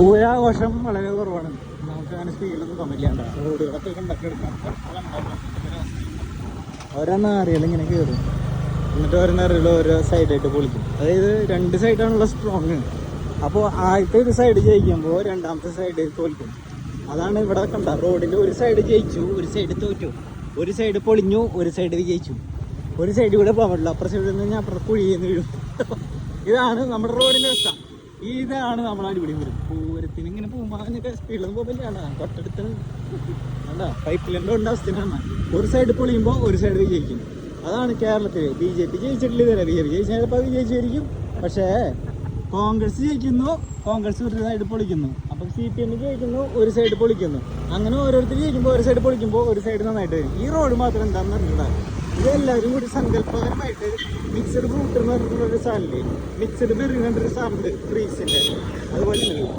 പൂരാഘോഷം വളരെ കുറവാണ്. നമുക്ക് അങ്ങനെ സ്പീഡിലൊന്നും കമ്മില്ലാണ്ട റോഡുകളൊക്കെ ഉണ്ടാക്കിയെടുക്കാം. ഓരോന്നറിയാലും ഇങ്ങനെ കയറും, എന്നിട്ട് ഓരോന്നറിയുള്ള ഓരോ സൈഡായിട്ട് പൊളിക്കും. അതായത് 2 സൈഡാണുള്ള സ്ട്രോങ്. അപ്പോൾ ആദ്യത്തെ ഒരു സൈഡ് ജയിക്കുമ്പോൾ രണ്ടാമത്തെ സൈഡ് തോൽക്കും. അതാണ് ഇവിടെ കണ്ട. റോഡിൽ ഒരു സൈഡ് ജയിച്ചു, ഒരു സൈഡ് തോറ്റു, ഒരു സൈഡ് പൊളിഞ്ഞു, ഒരു സൈഡ് വിജയിച്ചു. ഒരു സൈഡ് കൂടെ പോകാൻ പറ്റില്ല. അപ്പുറം സൈഡിൽ നിന്ന് ഞാൻ അപ്പുറത്ത് കുഴിയെന്ന് വീഴും. ഇതാണ് നമ്മുടെ റോഡിൻ്റെ അവസ്ഥ. ഇതാണ് നമ്മൾ അടിപൊളി വരും. പൂരത്തിന് ഇങ്ങനെ പോകുമ്പോൾ അതിനൊക്കെ സ്പീഡിലൊന്നും പോകില്ല. തൊട്ടടുത്ത് വേണ്ട പൈപ്പിലെല്ലാം ഉണ്ട് അവസ്ഥയാണ്. ഒരു സൈഡ് പൊളിയുമ്പോൾ ഒരു സൈഡ് വിജയിക്കും. അതാണ് കേരളത്തിൽ. BJP ജയിച്ചിട്ടില്ല ഇതുവരെ. BJP ജയിച്ചാൽ വിജയിച്ചായിരിക്കും. പക്ഷേ കോൺഗ്രസ് ജയിക്കുന്നു, കോൺഗ്രസ് ഒരു സൈഡ് പൊളിക്കുന്നു. അപ്പം CPM ജയിക്കുന്നു, ഒരു സൈഡ് പൊളിക്കുന്നു. അങ്ങനെ ഓരോരുത്തർ ജയിക്കുമ്പോൾ ഒരു സൈഡ് പൊളിക്കുമ്പോൾ ഒരു സൈഡ് നന്നായിട്ട് വരും. ഈ റോഡ് മാത്രം എന്താണെന്ന് അറിഞ്ഞൂടാ. ഇതെല്ലാവരും കൂടി സങ്കല്പകരമായിട്ട് മിക്സഡ് ഫ്രൂട്ട് എന്ന് പറഞ്ഞിട്ടുള്ളൊരു സാധനമില്ലേ, മിക്സഡ് ബെറി കണ്ടൊരു സാധനമുണ്ട് ഫ്രീസിൻ്റെ, അതുപോലെ